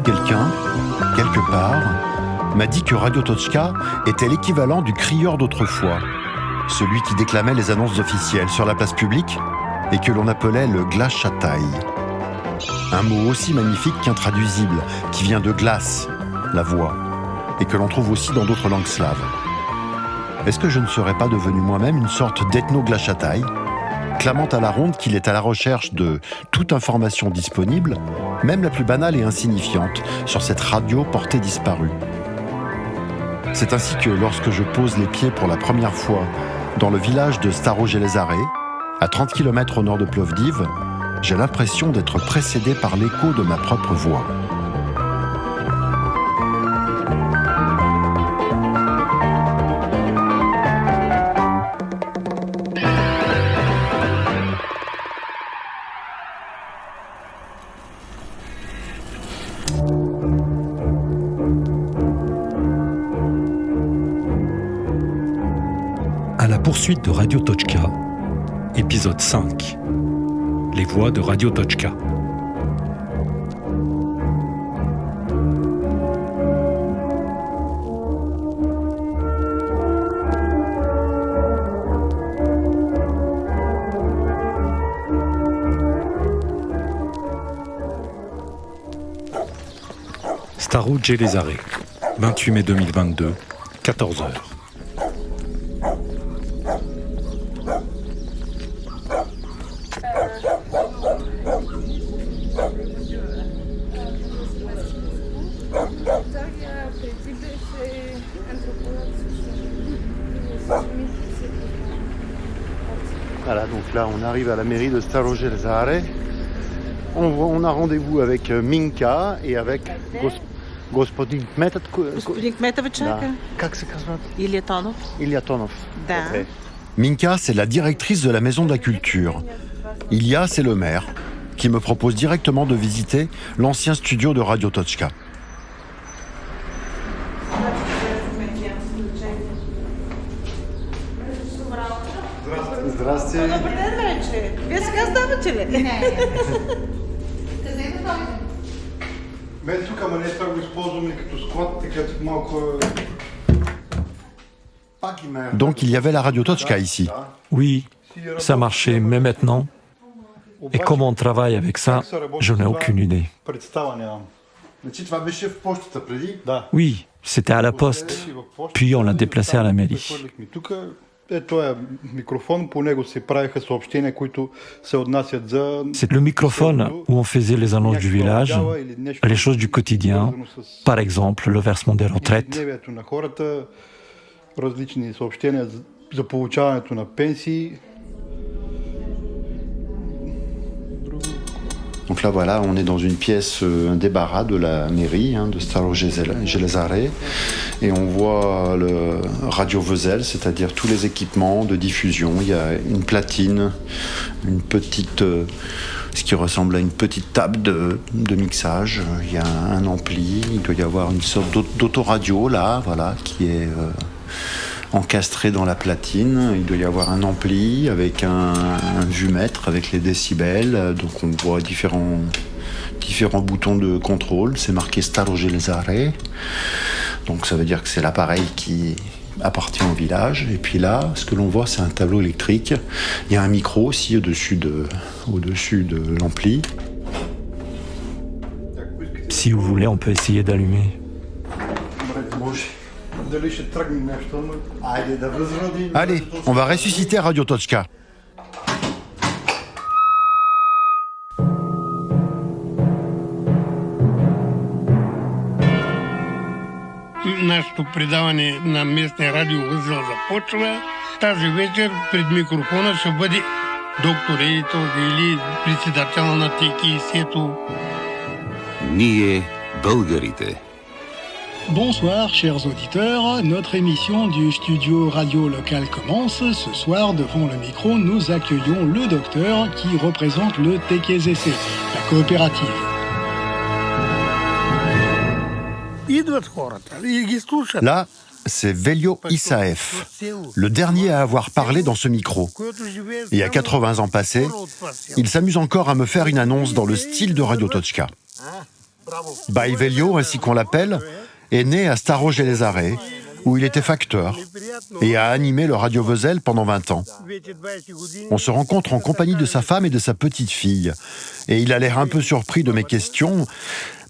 Quelqu'un, quelque part, m'a dit que Radio Toczka était l'équivalent du crieur d'autrefois, celui qui déclamait les annonces officielles sur la place publique et que l'on appelait le glachatai. Un mot aussi magnifique qu'intraduisible, qui vient de glace, la voix, et que l'on trouve aussi dans d'autres langues slaves. Est-ce que je ne serais pas devenu moi-même une sorte d'ethno-glachatai, clamant à la ronde qu'il est à la recherche de toute information disponible, même la plus banale et insignifiante, sur cette radio portée disparue? C'est ainsi que lorsque je pose les pieds pour la première fois dans le village de Staro-Jelezare, à 30 km au nord de Plovdiv, j'ai l'impression d'être précédé par l'écho de ma propre voix. À la poursuite de Radio Toczka, épisode 5. Les voix de Radio Toczka. Staro-Jelezare, 28 mai 2022, 14h. Voilà, donc là on arrive à la mairie de Staro-Jelezare. On a rendez-vous avec Minka et avec Господин Кметът. Господин Кметовича. Как се казва? Илья Тонов. Илья Тонов. Да. Okay. Minka, c'est la directrice de la Maison de la Culture. Iliya, c'est le maire, qui me propose directement de visiter l'ancien studio de Radio Toczka. Здравствуйте. Добър ден вече. Вие сега ставате ли? Не. Къде е да дойдем? Мен тук, ама не това го използваме като склад, така малко... Donc il y avait la Radio Toczka ici. Oui, ça marchait, mais maintenant. Et comment on travaille avec ça, je n'ai aucune idée. Представа нямам. Значи това беше в почтата преди? Да. Oui, c'était à la poste, puis on l'a déplacé à la mairie. Тук е този микрофон, по него се правеха съобщения, които се отнасят за... C'est le microphone où on faisait les annonces du village, les choses du quotidien, par exemple le versement des retraites. Ежедневието на хората, различни съобщения за получаването на пенсии. Donc là voilà, on est dans une pièce, un débarras de la mairie de Staro-Jelezare, et on voit le radio Vezel, c'est-à-dire tous les équipements de diffusion. Il y a une platine, une petite, ce qui ressemble à une petite table de mixage. Il y a un ampli, il doit y avoir une sorte d'autoradio là, voilà, qui est encastré dans la platine. Il doit y avoir un ampli avec un vumètre avec les décibels. Donc on voit différents boutons de contrôle. C'est marqué Staro-Jelezare. Donc ça veut dire que c'est l'appareil qui appartient au village. Et puis là, ce que l'on voit, c'est un tableau électrique. Il y a un micro aussi au-dessus de l'ampli. Si vous voulez, on peut essayer d'allumer. Allez, on va ressusciter Radio Toczka. Нашето предаване на местния радио Възел започва. Тази вечер пред микрофона ще бъде доктор Едител или председател на ТКС-то. Ние българите. Bonsoir chers auditeurs, notre émission du studio radio local commence. Ce soir, devant le micro, nous accueillons le docteur qui représente le TKZC, la coopérative. Идват хората и ги слушат. Là, c'est Velio Isaev, le dernier à avoir parlé dans ce micro. Et à 80 ans passés, il s'amuse encore à me faire une annonce dans le style de Radio Tochka. Bai Velio, ainsi qu'on l'appelle, est né à Staro-Jelezare, où il était facteur, et a animé le Radio Vezel pendant 20 ans. On se rencontre en compagnie de sa femme et de sa petite-fille, et il a l'air un peu surpris de mes questions,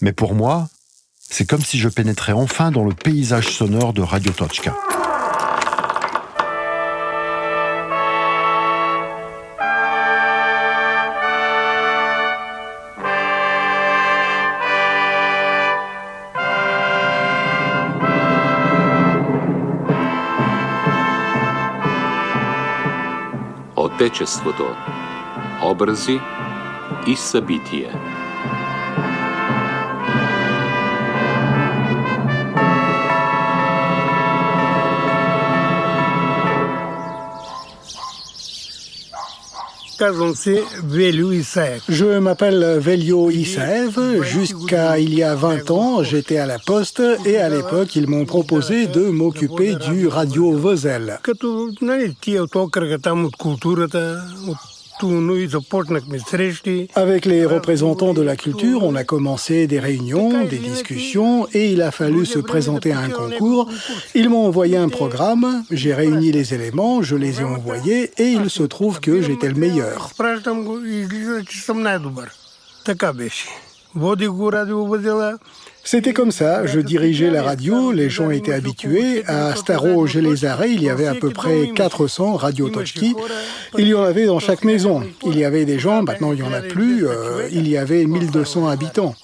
mais pour moi, c'est comme si je pénétrais enfin dans le paysage sonore de Radio Tochka. Отечеството, образи и събития. Je m'appelle Velio Isaev. Jusqu'à il y a 20 ans, j'étais à la Poste et à l'époque, ils m'ont proposé de m'occuper du Radio Vezel. Avec les représentants de la culture, on a commencé des réunions, des discussions et il a fallu se présenter à un concours. Ils m'ont envoyé un programme, j'ai réuni les éléments, je les ai envoyés et il se trouve que j'étais le meilleur. C'était comme ça, je dirigeais la radio, les gens étaient habitués. À Staro-Jelezare, il y avait à peu près 400 radios Tochki. Il y en avait dans chaque maison. Il y avait des gens, maintenant il n'y en a plus, il y avait 1200 habitants.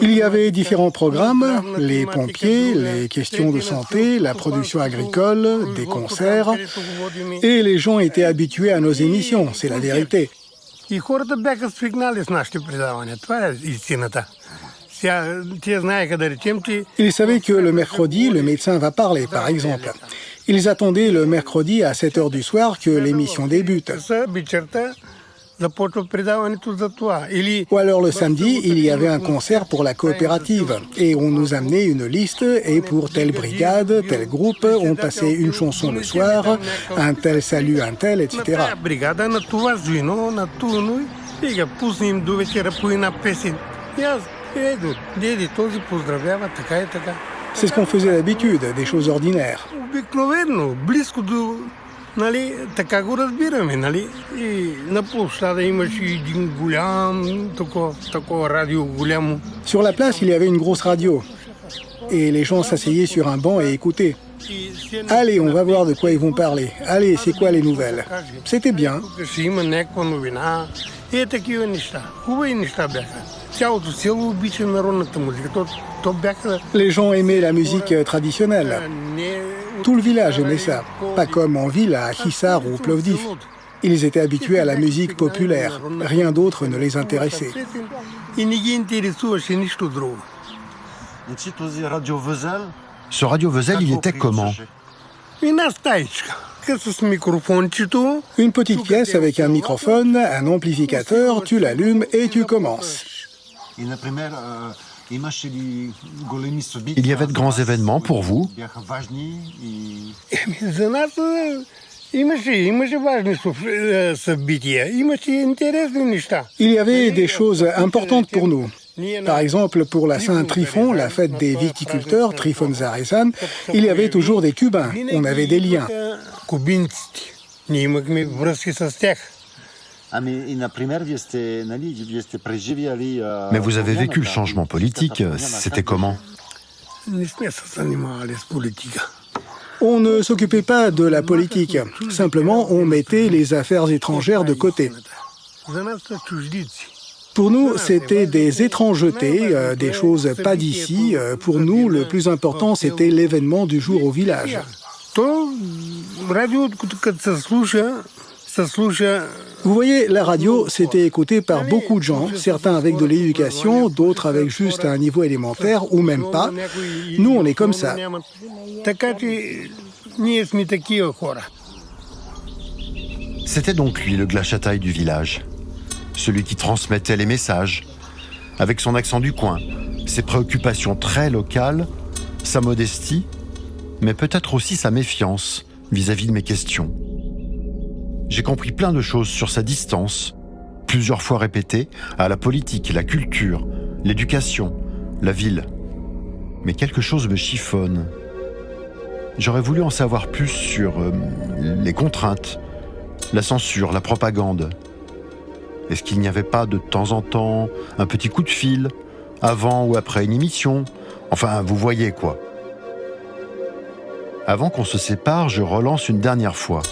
Il y avait différents programmes, les pompiers, les questions de santé, la production agricole, des concerts. Et les gens étaient habitués à nos émissions, c'est la vérité. Ils savaient que le mercredi, le médecin va parler, par exemple. Ils attendaient le mercredi à 7h du soir que l'émission débute. Ou alors le samedi, il y avait un concert pour la coopérative et on nous amenait une liste et pour telle brigade, tel groupe, on passait une chanson le soir, un tel salue un tel, etc. C'est ce qu'on faisait d'habitude, des choses ordinaires. Sur la place, il y avait une grosse radio. Et les gens s'asseyaient sur un banc et écoutaient. Allez, on va voir de quoi ils vont parler. Allez, c'est quoi les nouvelles? C'était bien. Les gens aimaient la musique traditionnelle. Tout le village aimait ça, pas comme en ville à Hisar ou Plovdiv. Ils étaient habitués à la musique populaire, rien d'autre ne les intéressait. Ce Radio Vezel, il était comment? Une petite pièce avec un microphone, un amplificateur, tu l'allumes et tu commences. Il y avait de grands événements pour vous? Il y avait des choses importantes pour nous. Par exemple, pour la Saint-Trifon, la fête des viticulteurs, Trifon Zarezan, il y avait toujours des Cubains, on avait des liens. Mais vous avez vécu le changement politique, c'était comment? On ne s'occupait pas de la politique, simplement on mettait les affaires étrangères de côté. Pour nous, c'était des étrangetés, des choses pas d'ici. Pour nous, le plus important, c'était l'événement du jour au village. Vous voyez, la radio, c'était écouté par beaucoup de gens, certains avec de l'éducation, d'autres avec juste un niveau élémentaire, ou même pas. Nous, on est comme ça. C'était donc lui, le Glashataï du village. Celui qui transmettait les messages. avec son accent du coin, ses préoccupations très locales, sa modestie, mais peut-être aussi sa méfiance vis-à-vis de mes questions. J'ai compris plein de choses sur sa distance, plusieurs fois répétées, à la politique, la culture, l'éducation, la ville. Mais quelque chose me chiffonne. J'aurais voulu en savoir plus sur les contraintes, la censure, la propagande. Est-ce qu'il n'y avait pas de temps en temps un petit coup de fil, avant ou après une émission? Enfin, vous voyez quoi. Avant qu'on se sépare, je relance une dernière fois.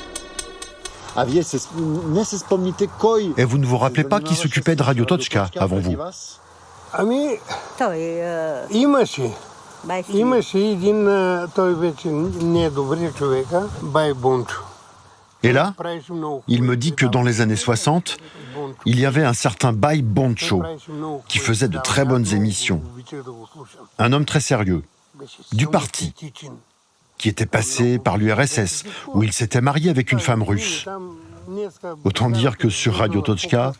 Et vous ne vous rappelez pas qui s'occupait de Radio Toczka avant vous? Et là, il me dit que dans les années 60, il y avait un certain Bai Boncho qui faisait de très bonnes émissions. Un homme très sérieux, du parti, qui était passé par l'URSS, où il s'était marié avec une femme russe. Autant dire que sur Radio Toczka,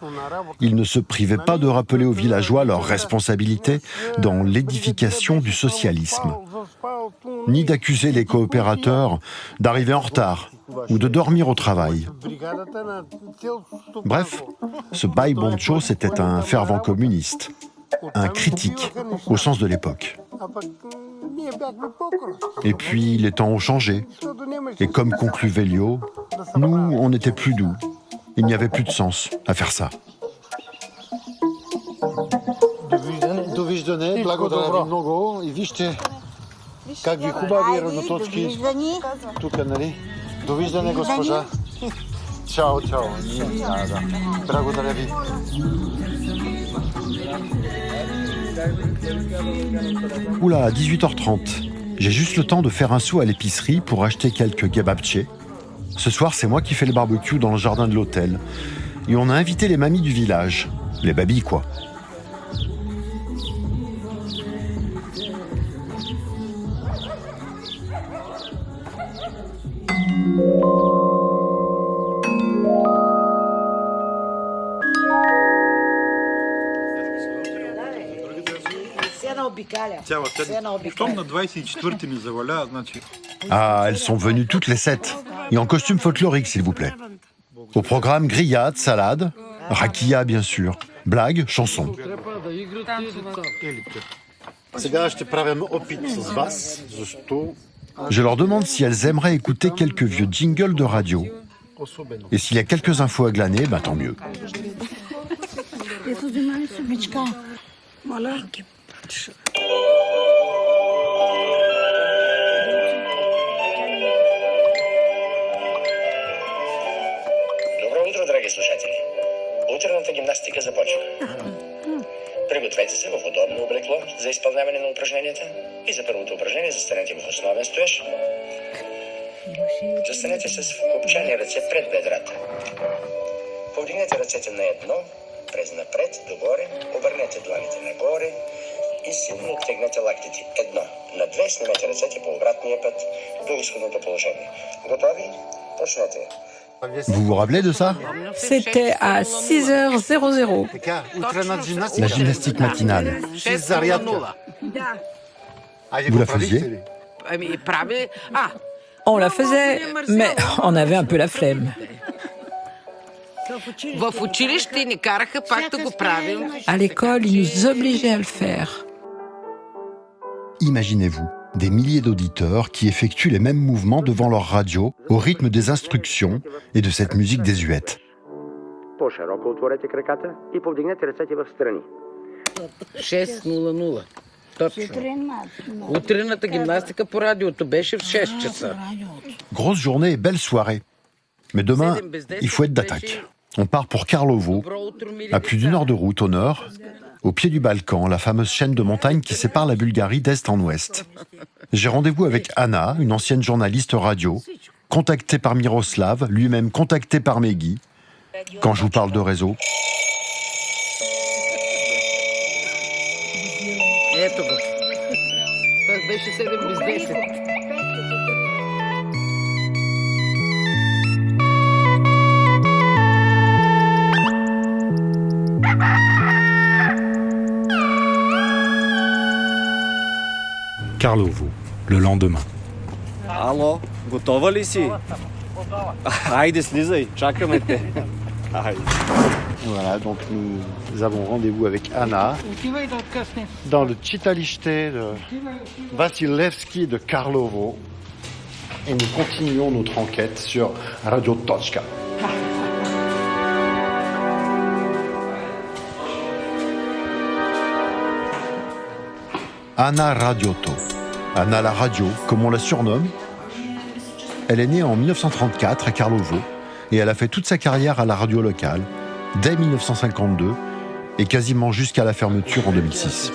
il ne se privait pas de rappeler aux villageois leurs responsabilités dans l'édification du socialisme, ni d'accuser les coopérateurs d'arriver en retard ou de dormir au travail. Bref, ce Bai Boncho, c'était un fervent communiste, un critique au sens de l'époque. Et puis les temps ont changé, et comme conclut Velio, nous, on n'était plus doux. Il n'y avait plus de sens à faire ça. Ciao, ciao. Oula, à 18h30. J'ai juste le temps de faire un saut à l'épicerie pour acheter quelques kebabchés. Ce soir, c'est moi qui fais le barbecue dans le jardin de l'hôtel. Et on a invité les mamies du village. Les babys, quoi. Ah, elles sont venues toutes les 7. Et en costume folklorique, s'il vous plaît. Au programme, grillade, salade, rakia, bien sûr, blagues, chansons. Je leur demande si elles aimeraient écouter quelques vieux jingles de radio. Et s'il y a quelques infos à glaner, bah tant mieux. Драги слушатели, утренната гимнастика започва. Пригответе се в удобно облекло за изпълняване на упражненията и за първото упражнение застанете в основен стояж. Застанете с вкопчани ръце пред бедрата. Повдигнете ръцете на едно, през напред, догоре, обърнете дланите нагоре и силно оттегнете лактите. Едно, на две, снимете ръцете по обратния път до изходното положение. Готови? Почнете. Vous vous rappelez de ça? C'était à 6h00. La gymnastique matinale. Vous la faisiez? On la faisait, mais on avait un peu la flemme. À l'école, ils nous obligeaient à le faire. Imaginez-vous, des milliers d'auditeurs qui effectuent les mêmes mouvements devant leur radio au rythme des instructions et de cette musique désuète. По-широко отворете краката и повдигнете ръцете в страни. 6:00. Точно. Утрената гимнастика по радиото беше в 6 часа. Grosse journée et belle soirée. Mais demain, il faut être d'attaque. On part pour Karlovo, à plus d'1 heure de route au nord, au pied du Balkan, la fameuse chaîne de montagnes qui sépare la Bulgarie d'est en ouest. J'ai rendez-vous avec Anna, une ancienne journaliste radio, contactée par Miroslav, lui-même contacté par Meggy. Quand je vous parle de réseau... Ето го. Това беше 7:10. Karlovo, le lendemain. Ало, готова ли си? Хайде, слизай, чакаме те. Voilà, donc nous avons rendez-vous avec Anna dans le Čitalište de Vasilevski de Karlovo et nous continuons notre enquête sur Radio Točka. Anna Radioto, Anna la radio, comme on la surnomme. Elle est née en 1934 à Karlovo et elle a fait toute sa carrière à la radio locale, dès 1952 et quasiment jusqu'à la fermeture en 2006.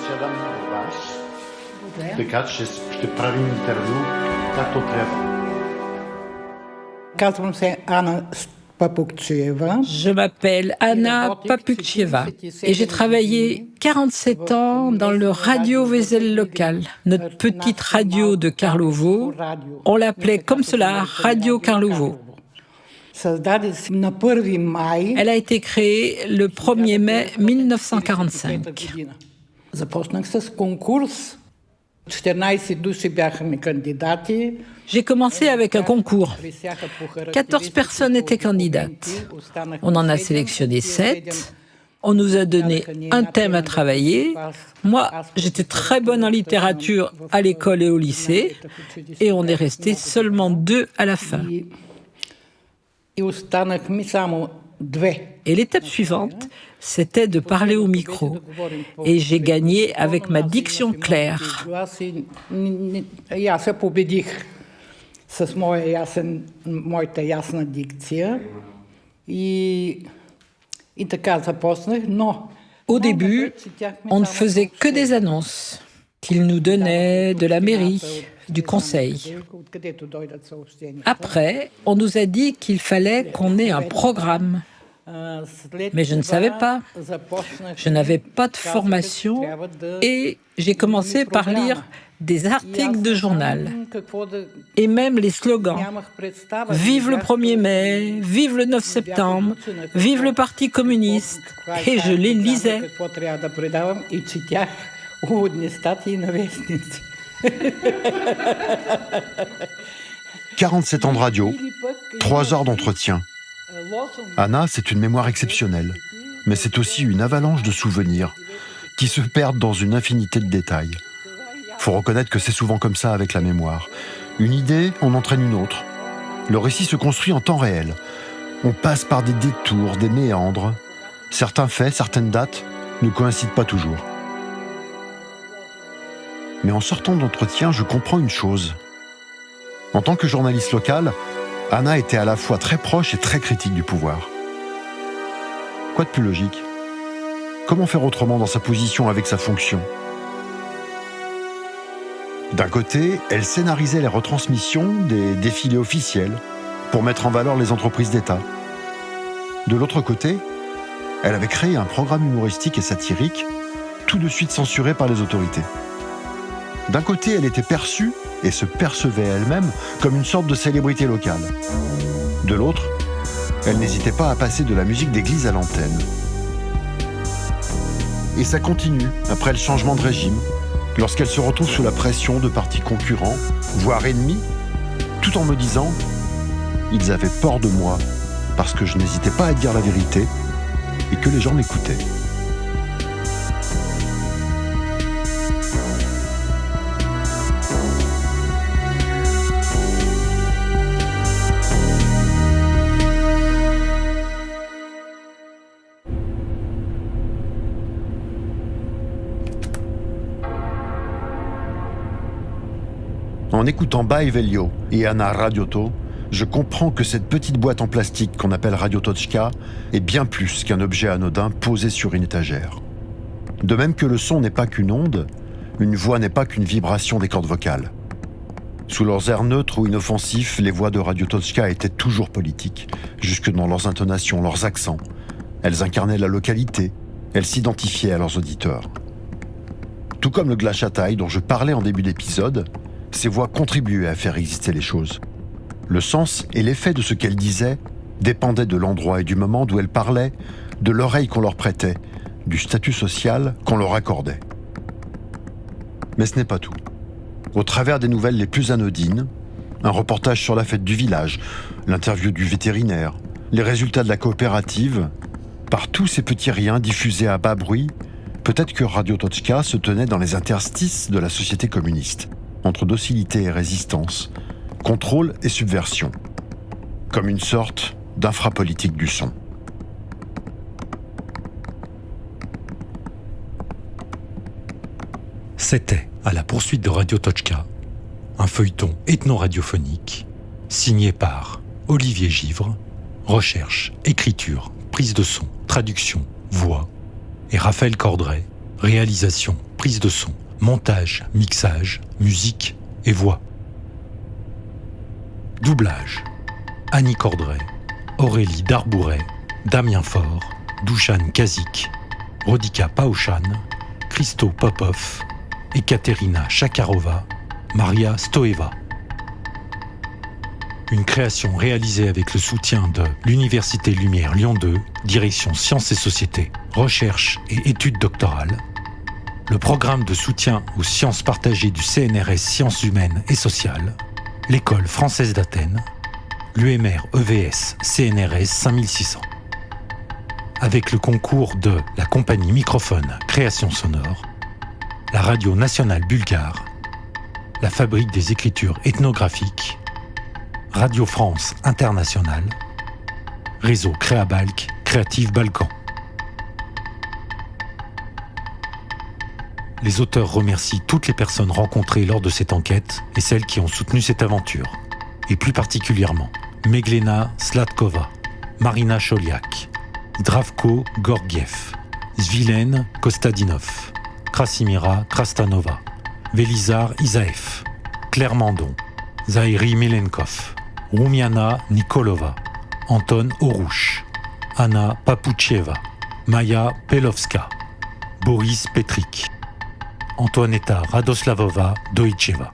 Je m'appelle Anna Papukcheva et j'ai travaillé 47 ans dans le Radio Vesel local, notre petite radio de Karlovo. On l'appelait comme cela, Radio Karlovo. Elle a été créée le 1er mai 1945. J'ai commencé avec un concours. 14 personnes étaient candidates. On en a sélectionné 7. On nous a donné un thème à travailler. Moi, j'étais très bonne en littérature à l'école et au lycée. Et on est resté seulement 2 à la fin. Et l'étape suivante, c'était de parler au micro. Et j'ai gagné avec ma diction claire. Au début, on ne faisait que des annonces qu'ils nous donnaient de la mairie, du conseil. Après, on nous a dit qu'il fallait qu'on ait un programme. Mais je ne savais pas. Je n'avais pas de formation et j'ai commencé par lire des articles de journal et même les slogans. Vive le 1er mai, vive le 9 septembre, vive le Parti communiste. Et je les lisais. 47 ans de radio, 3 heures d'entretien. Anna, c'est une mémoire exceptionnelle, mais c'est aussi une avalanche de souvenirs qui se perdent dans une infinité de détails. Faut reconnaître que c'est souvent comme ça avec la mémoire. Une idée en entraîne une autre. Le récit se construit en temps réel. On passe par des détours, des méandres. Certains faits, certaines dates ne coïncident pas toujours. Mais en sortant d'entretien, je comprends une chose. En tant que journaliste local, Anna était à la fois très proche et très critique du pouvoir. Quoi de plus logique ? Comment faire autrement dans sa position avec sa fonction ? D'un côté, elle scénarisait les retransmissions des défilés officiels pour mettre en valeur les entreprises d'État. De l'autre côté, elle avait créé un programme humoristique et satirique, tout de suite censuré par les autorités. D'un côté, elle était perçue, et se percevait elle-même, comme une sorte de célébrité locale. De l'autre, elle n'hésitait pas à passer de la musique d'église à l'antenne. Et ça continue, après le changement de régime, lorsqu'elle se retrouve sous la pression de partis concurrents, voire ennemis, tout en me disant « Ils avaient peur de moi, parce que je n'hésitais pas à dire la vérité, et que les gens m'écoutaient. » En écoutant Bai Velio et Anna Radioto, je comprends que cette petite boîte en plastique qu'on appelle Radio Točka est bien plus qu'un objet anodin posé sur une étagère. De même que le son n'est pas qu'une onde, une voix n'est pas qu'une vibration des cordes vocales. Sous leurs airs neutres ou inoffensifs, les voix de Radio Točka étaient toujours politiques, jusque dans leurs intonations, leurs accents. Elles incarnaient la localité, elles s'identifiaient à leurs auditeurs. Tout comme le Glachatai dont je parlais en début d'épisode, ces voix contribuaient à faire exister les choses. Le sens et l'effet de ce qu'elles disaient dépendaient de l'endroit et du moment d'où elles parlaient, de l'oreille qu'on leur prêtait, du statut social qu'on leur accordait. Mais ce n'est pas tout. au travers des nouvelles les plus anodines, un reportage sur la fête du village, l'interview du vétérinaire, les résultats de la coopérative, par tous ces petits riens diffusés à bas bruit, peut-être que Radio Toczka se tenait dans les interstices de la société communiste, entre docilité et résistance, contrôle et subversion, comme une sorte d'infrapolitique du son. C'était À la poursuite de Radio Toczka, un feuilleton ethno-radiophonique signé par Olivier Givre, recherche, écriture, prise de son, traduction, voix, et Raphaël Cordray, réalisation, prise de son, montage, mixage, musique et voix. Doublage: Annie Cordray, Aurélie Darbouret, Damien Faure, Dušan Kazik, Rodika Paushan, Christo Popov, Ekaterina Shakarova, Maria Stoeva. Une création réalisée avec le soutien de l'Université Lumière Lyon 2, direction Sciences et Sociétés, Recherche et Études doctorales, le programme de soutien aux sciences partagées du CNRS Sciences humaines et sociales, l'École française d'Athènes, l'UMR EVS CNRS 5600. Avec le concours de la compagnie Microphone Création Sonore, la Radio Nationale Bulgare, la Fabrique des Écritures Ethnographiques, Radio France Internationale, Réseau Créabalk, Creative Balkan. Les auteurs remercient toutes les personnes rencontrées lors de cette enquête et celles qui ont soutenu cette aventure, et plus particulièrement Meglena Slatkova, Marina Choliak, Zdravko Gorgiev, Svilen Kostadinov, Krasimira Krastanova, Velizar Isaev, Claire Mandon, Zairi Milenkov, Rumiana Nikolova, Anton Orouch, Anna Papucheva, Maya Pelovska, Boris Petrik, Antoaneta Radoslavova Doicheva.